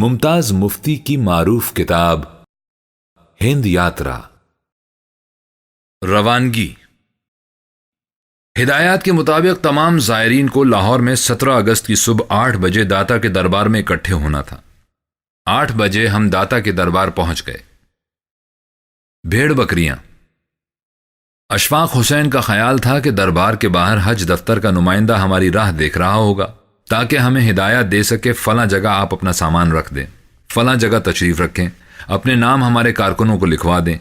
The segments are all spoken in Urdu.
ممتاز مفتی کی معروف کتاب ہند یاترا۔ روانگی۔ ہدایات کے مطابق تمام زائرین کو لاہور میں 17 اگست کی صبح 8 بجے داتا کے دربار میں اکٹھے ہونا تھا۔ 8 بجے ہم داتا کے دربار پہنچ گئے۔ بھیڑ بکریاں۔ اشفاق حسین کا خیال تھا کہ دربار کے باہر حج دفتر کا نمائندہ ہماری راہ دیکھ رہا ہوگا تاکہ ہمیں ہدایت دے سکے فلاں جگہ آپ اپنا سامان رکھ دیں، فلاں جگہ تشریف رکھیں، اپنے نام ہمارے کارکنوں کو لکھوا دیں،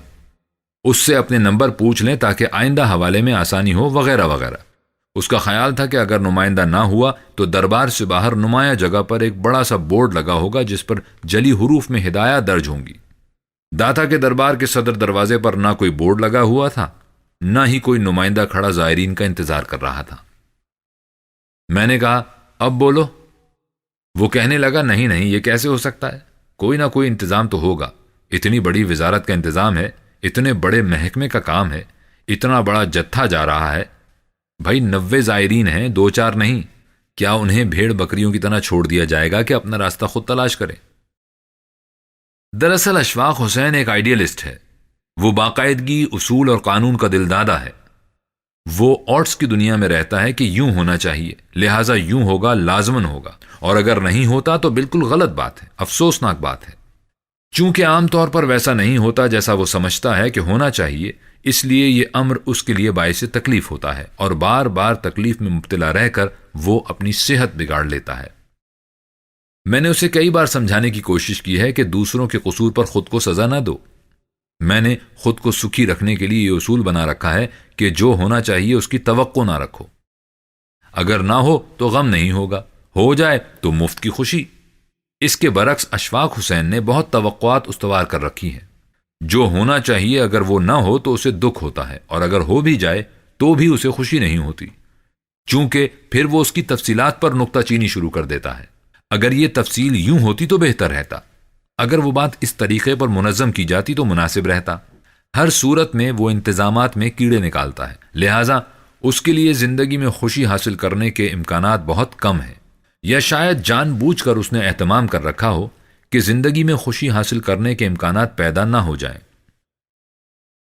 اس سے اپنے نمبر پوچھ لیں تاکہ آئندہ حوالے میں آسانی ہو، وغیرہ وغیرہ۔ اس کا خیال تھا کہ اگر نمائندہ نہ ہوا تو دربار سے باہر نمایاں جگہ پر ایک بڑا سا بورڈ لگا ہوگا جس پر جلی حروف میں ہدایات درج ہوں گی۔ داتا کے دربار کے صدر دروازے پر نہ کوئی بورڈ لگا ہوا تھا، نہ ہی کوئی نمائندہ کھڑا زائرین کا انتظار کر رہا تھا۔ میں نے کہا، اب بولو۔ وہ کہنے لگا، نہیں نہیں، یہ کیسے ہو سکتا ہے، کوئی نہ کوئی انتظام تو ہوگا، اتنی بڑی وزارت کا انتظام ہے، اتنے بڑے محکمے کا کام ہے، اتنا بڑا جتھا جا رہا ہے، بھائی 90 زائرین ہیں، 2-4 نہیں، کیا انہیں بھیڑ بکریوں کی طرح چھوڑ دیا جائے گا کہ اپنا راستہ خود تلاش کریں؟ دراصل اشفاق حسین ایک آئیڈیلسٹ ہے، وہ باقاعدگی، اصول اور قانون کا دلدادہ ہے۔ وہ آرٹس کی دنیا میں رہتا ہے کہ یوں ہونا چاہیے، لہٰذا یوں ہوگا، لازماً ہوگا، اور اگر نہیں ہوتا تو بالکل غلط بات ہے، افسوسناک بات ہے۔ چونکہ عام طور پر ویسا نہیں ہوتا جیسا وہ سمجھتا ہے کہ ہونا چاہیے، اس لیے یہ امر اس کے لیے باعث تکلیف ہوتا ہے اور بار بار تکلیف میں مبتلا رہ کر وہ اپنی صحت بگاڑ لیتا ہے۔ میں نے اسے کئی بار سمجھانے کی کوشش کی ہے کہ دوسروں کے قصور پر خود کو سزا نہ دو۔ میں نے خود کو سکھی رکھنے کے لیے یہ اصول بنا رکھا ہے کہ جو ہونا چاہیے اس کی توقع نہ رکھو، اگر نہ ہو تو غم نہیں ہوگا، ہو جائے تو مفت کی خوشی۔ اس کے برعکس اشفاق حسین نے بہت توقعات استوار کر رکھی ہیں۔ جو ہونا چاہیے اگر وہ نہ ہو تو اسے دکھ ہوتا ہے، اور اگر ہو بھی جائے تو بھی اسے خوشی نہیں ہوتی، چونکہ پھر وہ اس کی تفصیلات پر نکتہ چینی شروع کر دیتا ہے۔ اگر یہ تفصیل یوں ہوتی تو بہتر رہتا، اگر وہ بات اس طریقے پر منظم کی جاتی تو مناسب رہتا۔ ہر صورت میں وہ انتظامات میں کیڑے نکالتا ہے، لہٰذا اس کے لیے زندگی میں خوشی حاصل کرنے کے امکانات بہت کم ہیں، یا شاید جان بوجھ کر اس نے اہتمام کر رکھا ہو کہ زندگی میں خوشی حاصل کرنے کے امکانات پیدا نہ ہو جائیں۔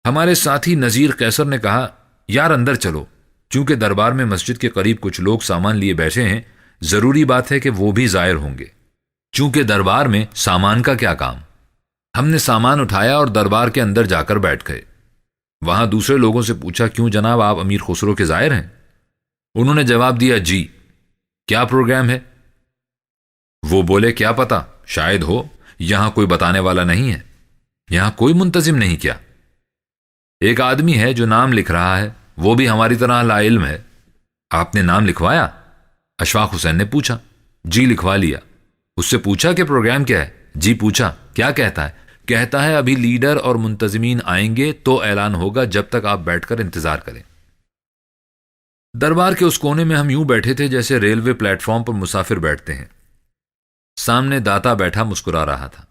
ہمارے ساتھی نذیر قیصر نے کہا، یار اندر چلو، چونکہ دربار میں مسجد کے قریب کچھ لوگ سامان لیے بیٹھے ہیں، ضروری بات ہے کہ وہ بھی ظاہر ہوں گے، چونکہ دربار میں سامان کا کیا کام۔ ہم نے سامان اٹھایا اور دربار کے اندر جا کر بیٹھ گئے۔ وہاں دوسرے لوگوں سے پوچھا، کیوں جناب، آپ امیر خسرو کے زائر ہیں؟ انہوں نے جواب دیا، جی۔ کیا پروگرام ہے؟ وہ بولے، کیا پتا، شاید ہو، یہاں کوئی بتانے والا نہیں ہے، یہاں کوئی منتظم نہیں کیا۔ ایک آدمی ہے جو نام لکھ رہا ہے، وہ بھی ہماری طرح لا علم ہے۔ آپ نے نام لکھوایا؟ اشفاق حسین نے پوچھا۔ جی، لکھوا لیا۔ اس سے پوچھا کہ پروگرام کیا ہے؟ جی پوچھا۔ کیا کہتا ہے؟ کہتا ہے ابھی لیڈر اور منتظمین آئیں گے تو اعلان ہوگا، جب تک آپ بیٹھ کر انتظار کریں۔ دربار کے اس کونے میں ہم یوں بیٹھے تھے جیسے ریلوے پلیٹ فارم پر مسافر بیٹھتے ہیں۔ سامنے داتا بیٹھا مسکرا رہا تھا۔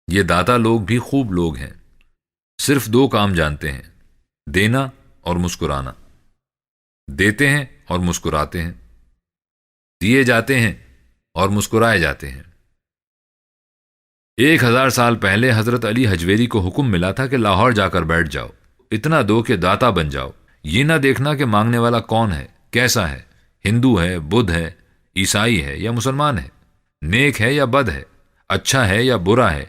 یہ داتا لوگ بھی خوب لوگ ہیں، صرف 2 کام جانتے ہیں، دینا اور مسکرانا۔ دیتے ہیں اور مسکراتے ہیں، دیے جاتے ہیں اور مسکرائے جاتے ہیں۔ 1000 سال پہلے حضرت علی حجویری کو حکم ملا تھا کہ لاہور جا کر بیٹھ جاؤ، اتنا دو کہ داتا بن جاؤ، یہ نہ دیکھنا کہ مانگنے والا کون ہے، کیسا ہے، ہندو ہے، بدھ ہے، عیسائی ہے یا مسلمان ہے، نیک ہے یا بد ہے، اچھا ہے یا برا ہے۔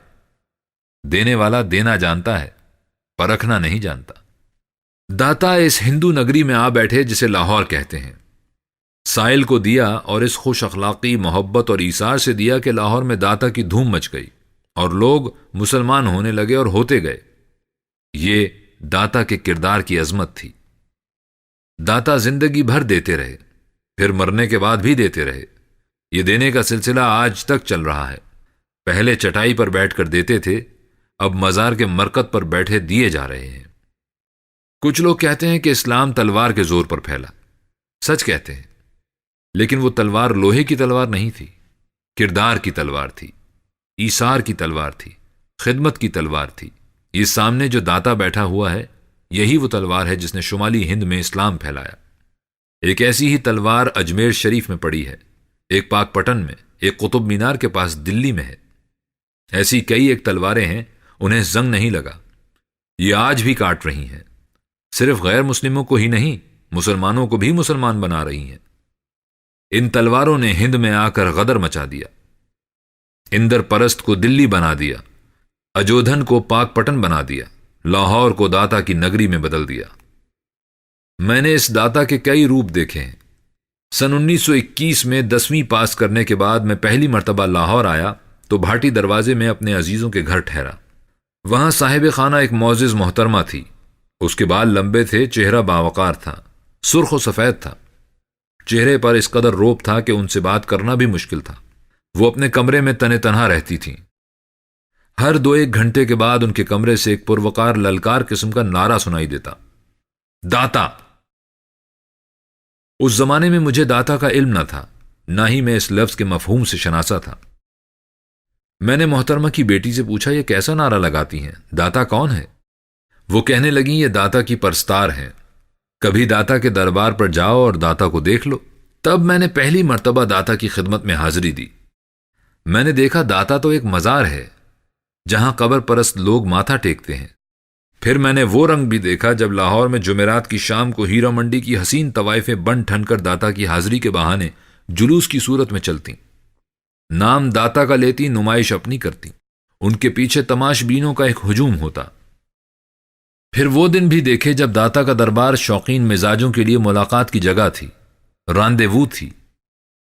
دینے والا دینا جانتا ہے، پرکھنا نہیں جانتا۔ داتا اس ہندو نگری میں آ بیٹھے جسے لاہور کہتے ہیں۔ سائل کو دیا اور اس خوش اخلاقی، محبت اور ایثار سے دیا کہ لاہور میں داتا کی دھوم مچ گئی اور لوگ مسلمان ہونے لگے اور ہوتے گئے۔ یہ داتا کے کردار کی عظمت تھی۔ داتا زندگی بھر دیتے رہے، پھر مرنے کے بعد بھی دیتے رہے۔ یہ دینے کا سلسلہ آج تک چل رہا ہے۔ پہلے چٹائی پر بیٹھ کر دیتے تھے، اب مزار کے مرکز پر بیٹھے دیے جا رہے ہیں۔ کچھ لوگ کہتے ہیں کہ اسلام تلوار کے زور پر پھیلا۔ سچ کہتے ہیں، لیکن وہ تلوار لوہے کی تلوار نہیں تھی، کردار کی تلوار تھی، ایثار کی تلوار تھی، خدمت کی تلوار تھی۔ یہ سامنے جو داتا بیٹھا ہوا ہے، یہی وہ تلوار ہے جس نے شمالی ہند میں اسلام پھیلایا۔ ایک ایسی ہی تلوار اجمیر شریف میں پڑی ہے، ایک پاک پٹن میں، ایک قطب مینار کے پاس دلی میں ہے۔ ایسی کئی ایک تلواریں ہیں، انہیں زنگ نہیں لگا، یہ آج بھی کاٹ رہی ہیں، صرف غیر مسلموں کو ہی نہیں، مسلمانوں کو بھی مسلمان بنا رہی ہیں۔ ان تلواروں نے ہند میں آ کر غدر مچا دیا، اندر پرست کو دلی بنا دیا، اجودھن کو پاک پٹن بنا دیا، لاہور کو داتا کی نگری میں بدل دیا۔ میں نے اس داتا کے کئی روپ دیکھے ہیں۔ سن 1921 میں 10ویں پاس کرنے کے بعد میں پہلی مرتبہ لاہور آیا تو بھاٹی دروازے میں اپنے عزیزوں کے گھر ٹھہرا۔ وہاں صاحب خانہ ایک معزز محترمہ تھی، اس کے بال لمبے تھے، چہرہ باوقار تھا، سرخ و سفید تھا، چہرے پر اس قدر روب تھا کہ ان سے بات کرنا بھی مشکل تھا۔ وہ اپنے کمرے میں تنے تنہا رہتی تھیں۔ ہر 2-1 گھنٹے کے بعد ان کے کمرے سے ایک پروقار للکار قسم کا نعرہ سنائی دیتا، داتا۔ اس زمانے میں مجھے داتا کا علم نہ تھا، نہ ہی میں اس لفظ کے مفہوم سے شناسا تھا۔ میں نے محترمہ کی بیٹی سے پوچھا، یہ کیسا نعرہ لگاتی ہیں؟ داتا کون ہے؟ وہ کہنے لگیں، یہ داتا کی پرستار ہیں، کبھی داتا کے دربار پر جاؤ اور داتا کو دیکھ لو۔ تب میں نے پہلی مرتبہ داتا کی خدمت میں حاضری دی۔ میں نے دیکھا داتا تو ایک مزار ہے جہاں قبر پرست لوگ ماتھا ٹیکتے ہیں۔ پھر میں نے وہ رنگ بھی دیکھا جب لاہور میں جمعرات کی شام کو ہیرا منڈی کی حسین طوائفیں بن ٹھن کر داتا کی حاضری کے بہانے جلوس کی صورت میں چلتی، نام داتا کا لیتی، نمائش اپنی کرتی، ان کے پیچھے تماش بینوں کا ایک ہجوم ہوتا۔ پھر وہ دن بھی دیکھے جب داتا کا دربار شوقین مزاجوں کے لیے ملاقات کی جگہ تھی، راندیوو تھی،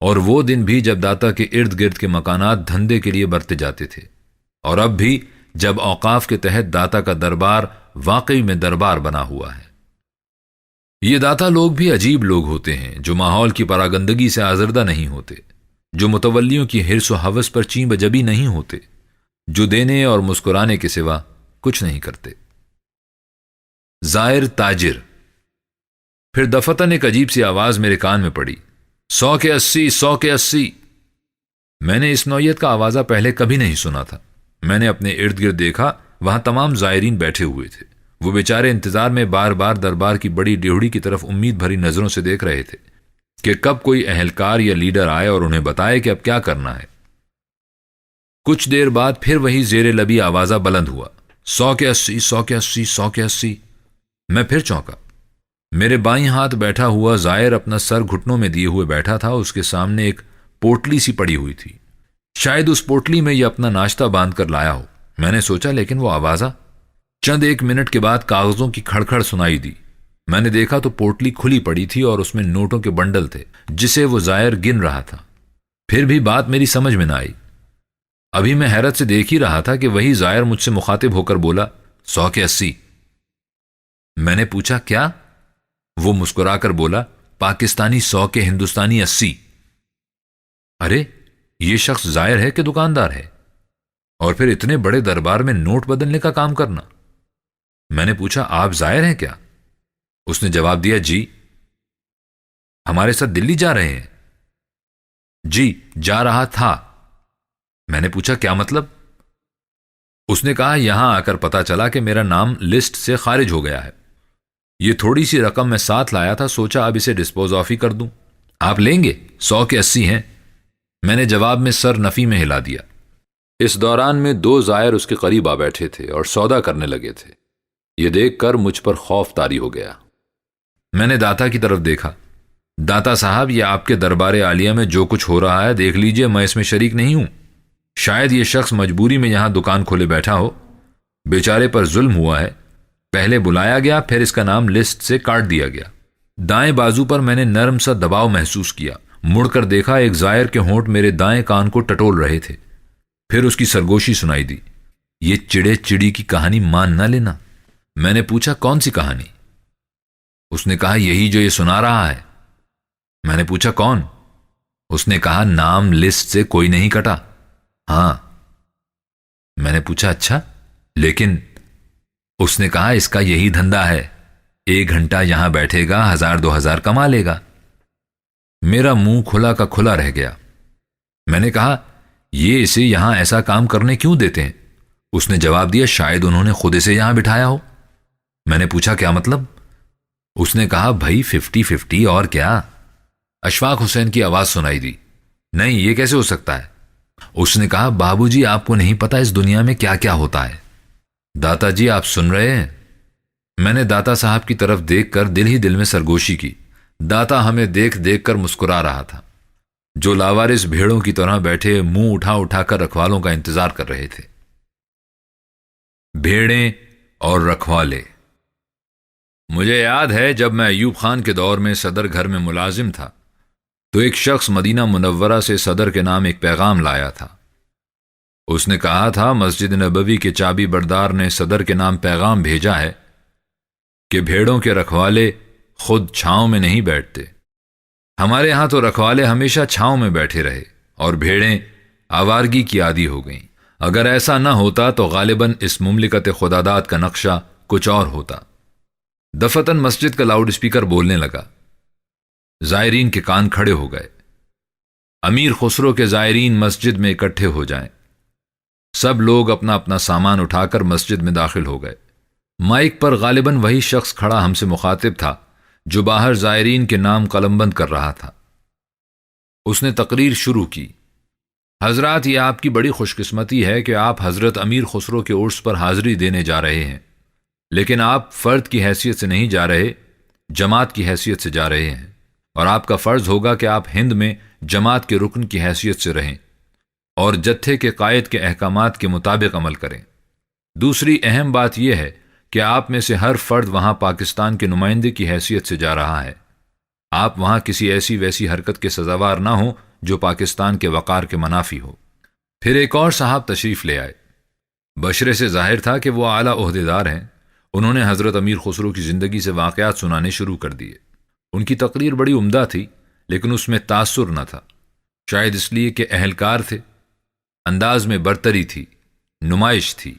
اور وہ دن بھی جب داتا کے ارد گرد کے مکانات دھندے کے لیے برتے جاتے تھے، اور اب بھی جب اوقاف کے تحت داتا کا دربار واقعی میں دربار بنا ہوا ہے۔ یہ داتا لوگ بھی عجیب لوگ ہوتے ہیں جو ماحول کی پراگندگی سے آزردہ نہیں ہوتے، جو متولیوں کی حرص و حوث پر چین بجبی نہیں ہوتے، جو دینے اور مسکرانے کے سوا کچھ نہیں کرتے۔ زائر تاجر۔ پھر دفتن ایک عجیب سی آواز میرے کان میں پڑی، 100 کے 80، 100 کے 80۔ میں نے اس نوعیت کا آوازہ پہلے کبھی نہیں سنا تھا۔ میں نے اپنے ارد گرد دیکھا، وہاں تمام زائرین بیٹھے ہوئے تھے۔ وہ بیچارے انتظار میں بار بار دربار کی بڑی ڈیوڑی کی طرف امید بھری نظروں سے دیکھ رہے تھے کہ کب کوئی اہلکار یا لیڈر آئے اور انہیں بتائے کہ اب کیا کرنا ہے۔ کچھ دیر بعد پھر وہی زیر لبی آوازہ بلند ہوا، 100 کے 80، 100 کے 80، 100 کے 80۔ میں پھر چونکا۔ میرے بائیں ہاتھ بیٹھا ہوا زائر اپنا سر گھٹنوں میں دیے ہوئے بیٹھا تھا، اس کے سامنے ایک پوٹلی سی پڑی ہوئی تھی، شاید اس پوٹلی میں یہ اپنا ناشتہ باندھ کر لایا ہو۔ میں نے سوچا، لیکن وہ آوازہ؟ چند 1 منٹ کے بعد کاغذوں کی کھڑکھڑ سنائی دی۔ میں نے دیکھا تو پوٹلی کھلی پڑی تھی اور اس میں نوٹوں کے بنڈل تھے جسے وہ زائر گن رہا تھا۔ پھر بھی بات میری سمجھ میں نہ آئی۔ ابھی میں حیرت سے دیکھ ہی رہا تھا کہ وہی زائر مجھ سے مخاطب ہو کر بولا، 100 کے 80۔ میں نے پوچھا، کیا؟ وہ مسکرا کر بولا، پاکستانی 100 کے ہندوستانی 80۔ ارے یہ شخص زائر ہے کہ دکاندار ہے؟ اور پھر اتنے بڑے دربار میں نوٹ بدلنے کا کام کرنا۔ میں نے پوچھا، آپ زائر ہیں کیا؟ اس نے جواب دیا، جی۔ ہمارے ساتھ دلی جا رہے ہیں؟ جی، جا رہا تھا۔ میں نے پوچھا، کیا مطلب؟ اس نے کہا، یہاں آ کر پتا چلا کہ میرا نام لسٹ سے خارج ہو گیا ہے۔ یہ تھوڑی سی رقم میں ساتھ لایا تھا، سوچا اب اسے ڈسپوز آف ہی کر دوں۔ آپ لیں گے؟ 100 کے 80 ہیں۔ میں نے جواب میں سر نفی میں ہلا دیا۔ اس دوران میں 2 زائر اس کے قریب آ بیٹھے تھے اور سودا کرنے لگے تھے۔ یہ دیکھ کر مجھ پر خوف طاری ہو گیا۔ میں نے داتا کی طرف دیکھا۔ داتا صاحب، یہ آپ کے دربار عالیہ میں جو کچھ ہو رہا ہے دیکھ لیجئے، میں اس میں شریک نہیں ہوں۔ شاید یہ شخص مجبوری میں یہاں دکان کھولے بیٹھا ہو، بیچارے پر ظلم ہوا ہے، پہلے بلایا گیا، پھر اس کا نام لسٹ سے کاٹ دیا گیا۔ دائیں بازو پر میں نے نرم سا دباؤ محسوس کیا۔ مڑ کر دیکھا، ایک زائر کے ہونٹ میرے دائیں کان کو ٹٹول رہے تھے۔ پھر اس کی سرگوشی سنائی دی، یہ چڑے چڑی کی کہانی مان نہ لینا۔ میں نے پوچھا، کون سی کہانی؟ اس نے کہا، یہی جو یہ سنا رہا ہے۔ میں نے پوچھا، کون؟ اس نے کہا، نام لسٹ سے کوئی نہیں کٹا۔ ہاں۔ میں نے پوچھا، اچھا، لیکن؟ اس نے کہا، اس کا یہی دھندا ہے، 1 گھنٹہ یہاں بیٹھے گا، 1000-2000 کما لے گا۔ میرا منہ کھلا کا کھلا رہ گیا۔ میں نے کہا، یہ اسے یہاں ایسا کام کرنے کیوں دیتے ہیں؟ اس نے جواب دیا، شاید انہوں نے خود اسے یہاں بٹھایا ہو۔ میں نے پوچھا، کیا مطلب؟ اس نے کہا، بھائی 50-50 اور کیا؟ اشفاق حسین کی آواز سنائی دی، نہیں، یہ کیسے ہو سکتا ہے؟ اس نے کہا بابو جی آپ کو نہیں پتا اس دنیا میں کیا کیا ہوتا ہے۔ داتا جی آپ سن رہے ہیں؟ میں نے داتا صاحب کی طرف دیکھ کر دل ہی دل میں سرگوشی کی۔ داتا ہمیں دیکھ دیکھ کر مسکرا رہا تھا، جو لاوارث بھیڑوں کی طرح بیٹھے منہ اٹھا اٹھا کر رکھوالوں کا انتظار کر رہے تھے۔ بھیڑیں اور رکھوالے۔ مجھے یاد ہے جب میں ایوب خان کے دور میں صدر گھر میں ملازم تھا تو ایک شخص مدینہ منورہ سے صدر کے نام ایک پیغام لایا تھا۔ اس نے کہا تھا مسجد نبوی کے چابی بردار نے صدر کے نام پیغام بھیجا ہے کہ بھیڑوں کے رکھوالے خود چھاؤں میں نہیں بیٹھتے۔ ہمارے ہاں تو رکھوالے ہمیشہ چھاؤں میں بیٹھے رہے اور بھیڑیں آوارگی کی عادی ہو گئیں۔ اگر ایسا نہ ہوتا تو غالباً اس مملکت خداداد کا نقشہ کچھ اور ہوتا۔ دفتن مسجد کا لاؤڈ اسپیکر بولنے لگا۔ زائرین کے کان کھڑے ہو گئے۔ امیر خسرو کے زائرین مسجد میں اکٹھے ہو جائیں۔ سب لوگ اپنا اپنا سامان اٹھا کر مسجد میں داخل ہو گئے۔ مائک پر غالباً وہی شخص کھڑا ہم سے مخاطب تھا جو باہر زائرین کے نام قلم بند کر رہا تھا۔ اس نے تقریر شروع کی۔ حضرات، یہ آپ کی بڑی خوش قسمتی ہے کہ آپ حضرت امیر خسرو کے عرس پر حاضری دینے جا رہے ہیں، لیکن آپ فرد کی حیثیت سے نہیں جا رہے، جماعت کی حیثیت سے جا رہے ہیں، اور آپ کا فرض ہوگا کہ آپ ہند میں جماعت کے رکن کی حیثیت سے رہیں اور جتھے کے قائد کے احکامات کے مطابق عمل کریں۔ دوسری اہم بات یہ ہے کہ آپ میں سے ہر فرد وہاں پاکستان کے نمائندے کی حیثیت سے جا رہا ہے۔ آپ وہاں کسی ایسی ویسی حرکت کے سزاوار نہ ہوں جو پاکستان کے وقار کے منافی ہو۔ پھر ایک اور صاحب تشریف لے آئے۔ بشرے سے ظاہر تھا کہ وہ اعلیٰ عہدیدار ہیں۔ انہوں نے حضرت امیر خسرو کی زندگی سے واقعات سنانے شروع کر دیے۔ ان کی تقریر بڑی عمدہ تھی، لیکن اس میں تاثر نہ تھا، شاید اس لیے کہ اہلکار تھے۔ انداز میں برتری تھی، نمائش تھی۔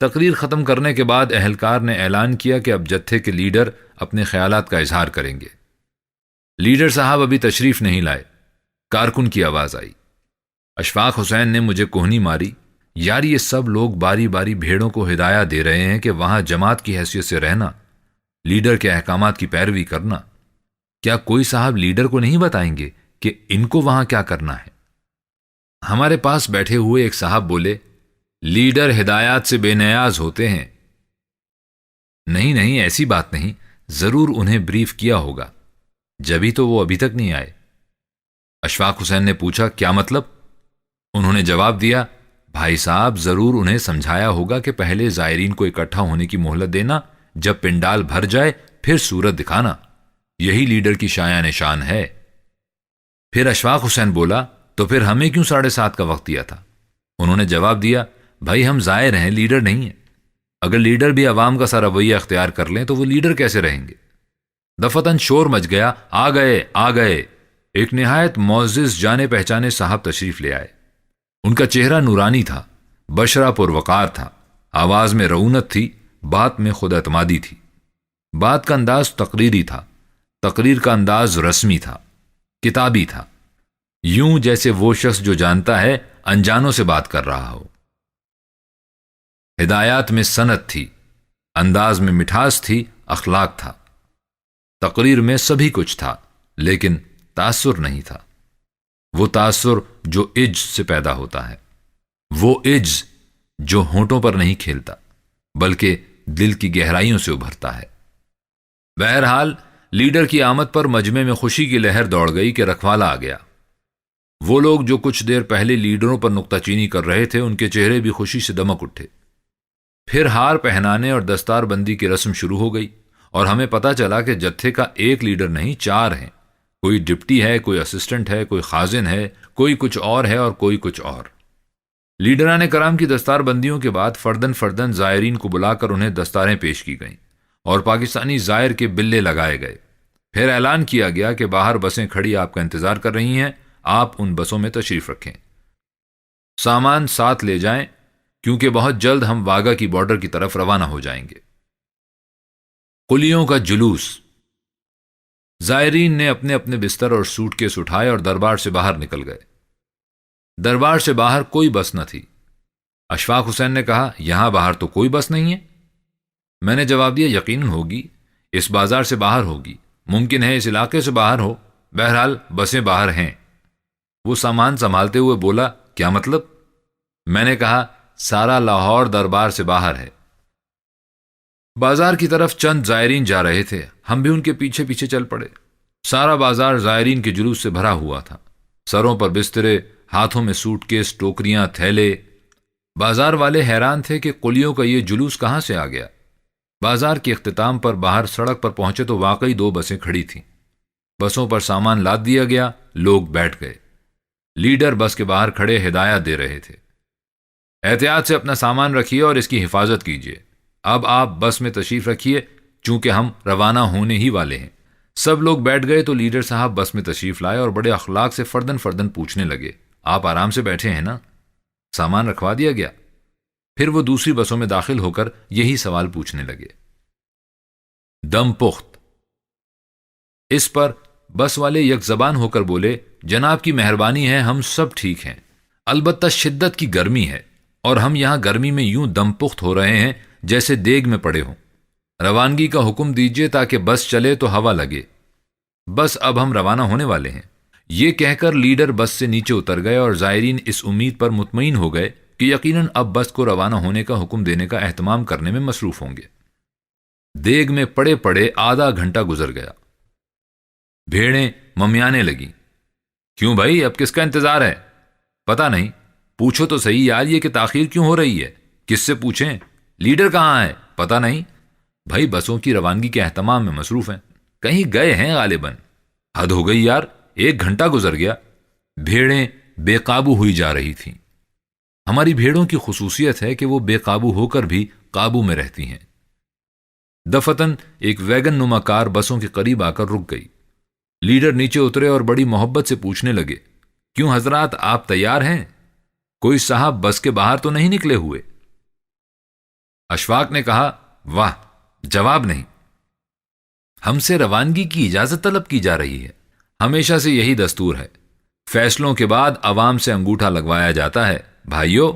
تقریر ختم کرنے کے بعد اہلکار نے اعلان کیا کہ اب جتھے کے لیڈر اپنے خیالات کا اظہار کریں گے۔ لیڈر صاحب ابھی تشریف نہیں لائے۔ کارکن کی آواز آئی۔ اشفاق حسین نے مجھے کوہنی ماری، یار یہ سب لوگ باری باری بھیڑوں کو ہدایت دے رہے ہیں کہ وہاں جماعت کی حیثیت سے رہنا، لیڈر کے احکامات کی پیروی کرنا۔ کیا کوئی صاحب لیڈر کو نہیں بتائیں گے کہ ان کو وہاں کیا کرنا ہے؟ ہمارے پاس بیٹھے ہوئے ایک صاحب بولے، لیڈر ہدایات سے بے نیاز ہوتے ہیں۔ نہیں نہیں، ایسی بات نہیں، ضرور انہیں بریف کیا ہوگا، جبھی تو وہ ابھی تک نہیں آئے۔ اشفاق حسین نے پوچھا کیا مطلب؟ انہوں نے جواب دیا، بھائی صاحب ضرور انہیں سمجھایا ہوگا کہ پہلے زائرین کو اکٹھا ہونے کی مہلت دینا، جب پنڈال بھر جائے پھر صورت دکھانا، یہی لیڈر کی شایان نشان ہے۔ پھر اشفاق حسین بولا، تو پھر ہمیں کیوں 7:30 کا وقت دیا تھا؟ انہوں نے جواب دیا، بھائی ہم زائر ہیں، لیڈر نہیں ہیں۔ اگر لیڈر بھی عوام کا سا رویہ اختیار کر لیں تو وہ لیڈر کیسے رہیں گے؟ دفتن شور مچ گیا، آ گئے آ گئے۔ ایک نہایت معزز جانے پہچانے صاحب تشریف لے آئے۔ ان کا چہرہ نورانی تھا، بشرہ پر وقار تھا، آواز میں رعونت تھی، بات میں خود اعتمادی تھی۔ بات کا انداز تقریری تھا، تقریر کا انداز رسمی تھا، کتابی تھا، یوں جیسے وہ شخص جو جانتا ہے انجانوں سے بات کر رہا ہو۔ ہدایات میں سنت تھی، انداز میں مٹھاس تھی، اخلاق تھا۔ تقریر میں سبھی کچھ تھا، لیکن تاثر نہیں تھا، وہ تاثر جو عجز سے پیدا ہوتا ہے، وہ عجز جو ہونٹوں پر نہیں کھیلتا بلکہ دل کی گہرائیوں سے ابھرتا ہے۔ بہرحال لیڈر کی آمد پر مجمع میں خوشی کی لہر دوڑ گئی کہ رکھوالا آ گیا۔ وہ لوگ جو کچھ دیر پہلے لیڈروں پر نکتہ چینی کر رہے تھے، ان کے چہرے بھی خوشی سے دمک اٹھے۔ پھر ہار پہنانے اور دستار بندی کی رسم شروع ہو گئی، اور ہمیں پتا چلا کہ جتھے کا ایک لیڈر نہیں، 4 ہیں۔ کوئی ڈپٹی ہے، کوئی اسسٹنٹ ہے، کوئی خازن ہے، کوئی کچھ اور ہے اور کوئی کچھ اور۔ لیڈران کرام کی دستار بندیوں کے بعد فردن فردن زائرین کو بلا کر انہیں دستاریں پیش کی گئیں اور پاکستانی زائر کے بلے لگائے گئے۔ پھر اعلان کیا گیا کہ باہر بسیں کھڑی آپ کا انتظار کر رہی ہیں، آپ ان بسوں میں تشریف رکھیں، سامان ساتھ لے جائیں، کیونکہ بہت جلد ہم واگا کی بارڈر کی طرف روانہ ہو جائیں گے۔ قلیوں کا جلوس۔ زائرین نے اپنے اپنے بستر اور سوٹ کیس اٹھائے اور دربار سے باہر نکل گئے۔ دربار سے باہر کوئی بس نہ تھی۔ اشفاق حسین نے کہا، یہاں باہر تو کوئی بس نہیں ہے۔ میں نے جواب دیا، یقیناً ہوگی، اس بازار سے باہر ہوگی، ممکن ہے اس علاقے سے باہر ہو، بہرحال بسیں باہر ہیں۔ وہ سامان سنبھالتے ہوئے بولا، کیا مطلب؟ میں نے کہا سارا لاہور دربار سے باہر ہے۔ بازار کی طرف چند زائرین جا رہے تھے، ہم بھی ان کے پیچھے پیچھے چل پڑے۔ سارا بازار زائرین کے جلوس سے بھرا ہوا تھا، سروں پر بسترے، ہاتھوں میں سوٹ کیس، ٹوکریاں، تھیلے۔ بازار والے حیران تھے کہ قلیوں کا یہ جلوس کہاں سے آ گیا۔ بازار کے اختتام پر باہر سڑک پر پہنچے تو واقعی 2 بسیں کھڑی تھیں۔ بسوں پر سامان لاد دیا گیا، لوگ بیٹھ گئے۔ لیڈر بس کے باہر کھڑے ہدایات دے رہے تھے، احتیاط سے اپنا سامان رکھیے اور اس کی حفاظت کیجیے۔ اب آپ بس میں تشریف رکھیے، چونکہ ہم روانہ ہونے ہی والے ہیں۔ سب لوگ بیٹھ گئے تو لیڈر صاحب بس میں تشریف لائے اور بڑے اخلاق سے فردن فردن پوچھنے لگے، آپ آرام سے بیٹھے ہیں نا؟ سامان رکھوا دیا گیا؟ پھر وہ دوسری بسوں میں داخل ہو کر یہی سوال پوچھنے لگے۔ دم پخت۔ اس پر بس والے یک زبان ہو کر بولے، جناب کی مہربانی ہے، ہم سب ٹھیک ہیں، البتہ شدت کی گرمی ہے اور ہم یہاں گرمی میں یوں دم پخت ہو رہے ہیں جیسے دیگ میں پڑے ہوں۔ روانگی کا حکم دیجیے تاکہ بس چلے تو ہوا لگے۔ بس اب ہم روانہ ہونے والے ہیں۔ یہ کہہ کر لیڈر بس سے نیچے اتر گئے اور زائرین اس امید پر مطمئن ہو گئے کہ یقیناً اب بس کو روانہ ہونے کا حکم دینے کا اہتمام کرنے میں مصروف ہوں گے۔ دیگ میں پڑے پڑے آدھا گھنٹہ گزر گیا۔ بھیڑیں ممیانے لگیں۔ کیوں بھائی، اب کس کا انتظار ہے؟ پتہ نہیں، پوچھو تو صحیح یار، یہ کہ تاخیر کیوں ہو رہی ہے؟ کس سے پوچھیں؟ لیڈر کہاں ہے؟ پتہ نہیں بھائی، بسوں کی روانگی کے اہتمام میں مصروف ہیں، کہیں گئے ہیں غالباً۔ حد ہو گئی یار، 1 گھنٹہ گزر گیا۔ بھیڑیں بے قابو ہوئی جا رہی تھیں۔ ہماری بھیڑوں کی خصوصیت ہے کہ وہ بے قابو ہو کر بھی قابو میں رہتی ہیں۔ دفتن ایک ویگن نما کار بسوں کے قریب آ کر رک گئی۔ لیڈر نیچے اترے اور بڑی محبت سے پوچھنے لگے، کیوں حضرات، آپ تیار ہیں؟ کوئی صاحب بس کے باہر تو نہیں نکلے ہوئے؟ اشفاق نے کہا، واہ، جواب نہیں۔ ہم سے روانگی کی اجازت طلب کی جا رہی ہے۔ ہمیشہ سے یہی دستور ہے، فیصلوں کے بعد عوام سے انگوٹھا لگوایا جاتا ہے۔ بھائیو،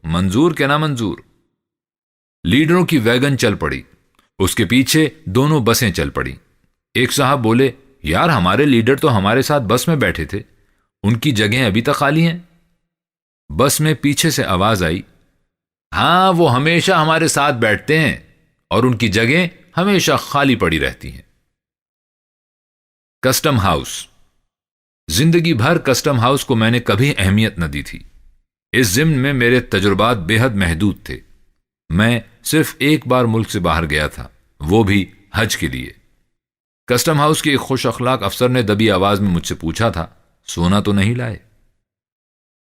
منظور کہ نہ منظور؟ لیڈروں کی ویگن چل پڑی، اس کے پیچھے دونوں بسیں چل پڑی۔ ایک صاحب بولے، یار ہمارے لیڈر تو ہمارے ساتھ بس میں بیٹھے تھے، ان کی جگہیں ابھی تک خالی ہیں۔ بس میں پیچھے سے آواز آئی، ہاں وہ ہمیشہ ہمارے ساتھ بیٹھتے ہیں اور ان کی جگہیں ہمیشہ خالی پڑی رہتی ہیں۔ Custom house. زندگی بھر کسٹم ہاؤس کو میں نے کبھی اہمیت نہ دی تھی۔ اس ضمن میں میرے تجربات بے حد محدود تھے۔ میں صرف ایک بار ملک سے باہر گیا تھا، وہ بھی حج کے لیے۔ کسٹم ہاؤس کے ایک خوش اخلاق افسر نے دبی آواز میں مجھ سے پوچھا تھا، سونا تو نہیں لائے؟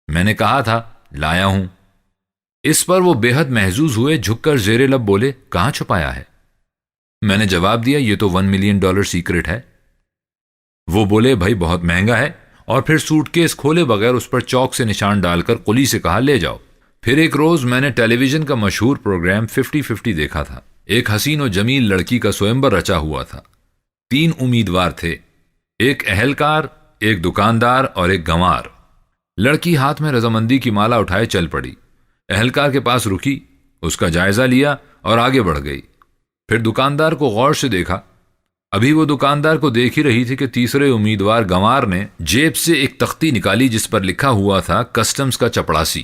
میں نے کہا تھا، لایا ہوں۔ اس پر وہ بے حد محظوظ ہوئے، جھک کر زیر لب بولے، کہاں چھپایا ہے؟ میں نے جواب دیا، یہ تو $1 ملین سیکرٹ ہے۔ وہ بولے، بھائی بہت مہنگا ہے، اور پھر سوٹ کیس کھولے بغیر اس پر چوک سے نشان ڈال کر قلی سے کہا، لے جاؤ۔ پھر ایک روز میں نے ٹیلی ویژن کا مشہور پروگرام 50-50 دیکھا تھا۔ ایک حسین و جمیل لڑکی کا سوئمبر رچا ہوا تھا۔ 3 امیدوار تھے، ایک اہلکار، ایک دکاندار اور ایک گنوار۔ لڑکی ہاتھ میں رضامندی کی مالا اٹھائے چل پڑی، اہلکار کے پاس رکی، اس کا جائزہ لیا اور آگے بڑھ گئی۔ پھر دکاندار کو غور سے دیکھا۔ ابھی وہ دکاندار کو دیکھ ہی رہی تھی کہ تیسرے امیدوار گنوار نے جیب سے ایک تختی نکالی جس پر لکھا ہوا تھا، کسٹمز کا چپڑاسی۔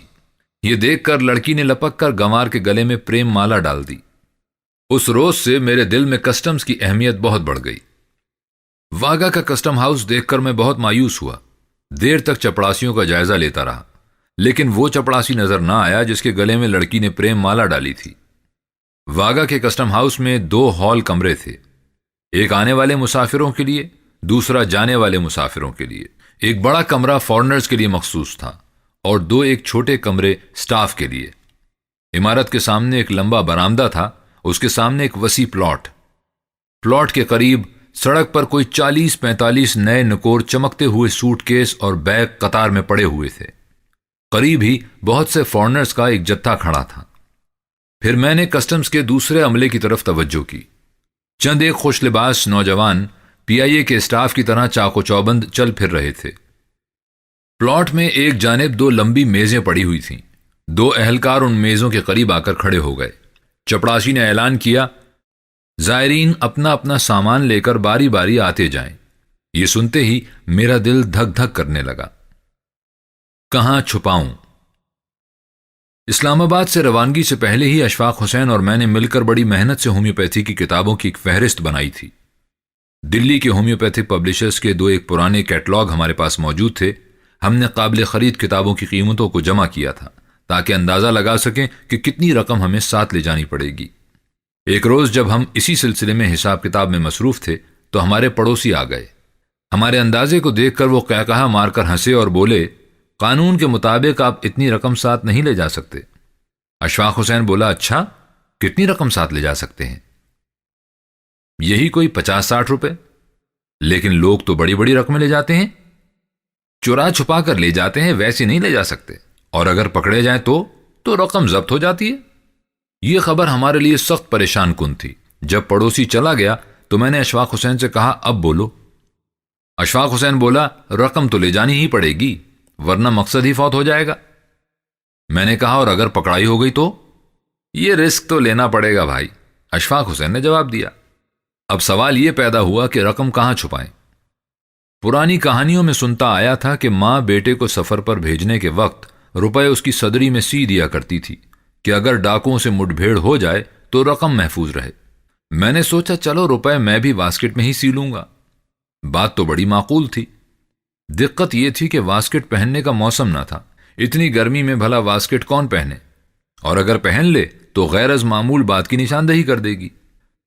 یہ دیکھ کر لڑکی نے لپک کر گنوار کے گلے میں پریم مالا ڈال دی۔ اس روز سے میرے دل میں کسٹمز کی اہمیت بہت بڑھ گئی۔ واگا کا کسٹم ہاؤس دیکھ کر میں بہت مایوس ہوا۔ دیر تک چپڑاسیوں کا جائزہ لیتا رہا، لیکن وہ چپڑاسی نظر نہ آیا جس کے گلے میں لڑکی نے پریم مالا ڈالی تھی۔ واگا کے کسٹم ہاؤس میں 2 ہال کمرے تھے، ایک آنے والے مسافروں کے لیے، دوسرا جانے والے مسافروں کے لیے۔ ایک بڑا کمرہ فارنرز کے لیے مخصوص تھا اور 2 ایک چھوٹے کمرے سٹاف کے لیے۔ عمارت کے سامنے ایک لمبا برآمدہ تھا، اس کے سامنے ایک وسیع پلاٹ کے قریب سڑک پر کوئی 40-45 نئے نکور چمکتے ہوئے سوٹ کیس اور بیگ قطار میں پڑے ہوئے تھے۔ قریب ہی بہت سے فارنرز کا ایک جتھا کھڑا تھا۔ پھر میں نے کسٹمز کے دوسرے عملے کی طرف توجہ کی۔ چند ایک خوش لباس نوجوان PIA کے اسٹاف کی طرح چاق و چوبند چل پھر رہے تھے۔ پلاٹ میں ایک جانب 2 لمبی میزیں پڑی ہوئی تھیں۔ 2 اہلکار ان میزوں کے قریب آ کر کھڑے ہو گئے۔ چپڑاسی نے اعلان کیا، زائرین اپنا اپنا سامان لے کر باری باری آتے جائیں۔ یہ سنتے ہی میرا دل دھک دھک کرنے لگا۔ کہاں چھپاؤں؟ اسلام آباد سے روانگی سے پہلے ہی اشفاق حسین اور میں نے مل کر بڑی محنت سے ہومیوپیتھی کی کتابوں کی ایک فہرست بنائی تھی۔ دلی کے ہومیوپیتھک پبلشرز کے 2 پرانے کیٹلاگ ہمارے پاس موجود تھے۔ ہم نے قابل خرید کتابوں کی قیمتوں کو جمع کیا تھا تاکہ اندازہ لگا سکیں کہ کتنی رقم ہمیں ساتھ لے جانی پڑے گی۔ ایک روز جب ہم اسی سلسلے میں حساب کتاب میں مصروف تھے تو ہمارے پڑوسی آ گئے۔ ہمارے اندازے کو دیکھ کر وہ قہقہا مار کر ہنسے اور بولے، قانون کے مطابق آپ اتنی رقم ساتھ نہیں لے جا سکتے۔ اشفاق حسین بولا، اچھا کتنی رقم ساتھ لے جا سکتے ہیں؟ یہی کوئی 50-60 روپے۔ لیکن لوگ تو بڑی بڑی رقمیں لے جاتے ہیں، چرا چھپا کر لے جاتے ہیں، ویسے نہیں لے جا سکتے، اور اگر پکڑے جائیں تو رقم ضبط ہو جاتی ہے۔ یہ خبر ہمارے لیے سخت پریشان کن تھی۔ جب پڑوسی چلا گیا تو میں نے اشفاق حسین سے کہا، اب بولو۔ اشفاق حسین بولا، رقم تو لے جانی ہی پڑے گی ورنہ مقصد ہی فوت ہو جائے گا۔ میں نے کہا، اور اگر پکڑائی ہو گئی تو؟ یہ رسک تو لینا پڑے گا بھائی، اشفاق حسین نے جواب دیا۔ اب سوال یہ پیدا ہوا کہ رقم کہاں چھپائیں؟ پرانی کہانیوں میں سنتا آیا تھا کہ ماں بیٹے کو سفر پر بھیجنے کے وقت روپے اس کی صدری میں سی دیا کرتی تھی کہ اگر ڈاکوؤں سے مٹ بھیڑ ہو جائے تو رقم محفوظ رہے۔ میں نے سوچا چلو روپے میں بھی واسکٹ میں ہی سی لوں گا۔ بات تو بڑی معقول تھی۔ دقت یہ تھی کہ واسکٹ پہننے کا موسم نہ تھا۔ اتنی گرمی میں بھلا واسکٹ کون پہنے، اور اگر پہن لے تو غیر از معمول بات کی نشاندہی کر دے گی۔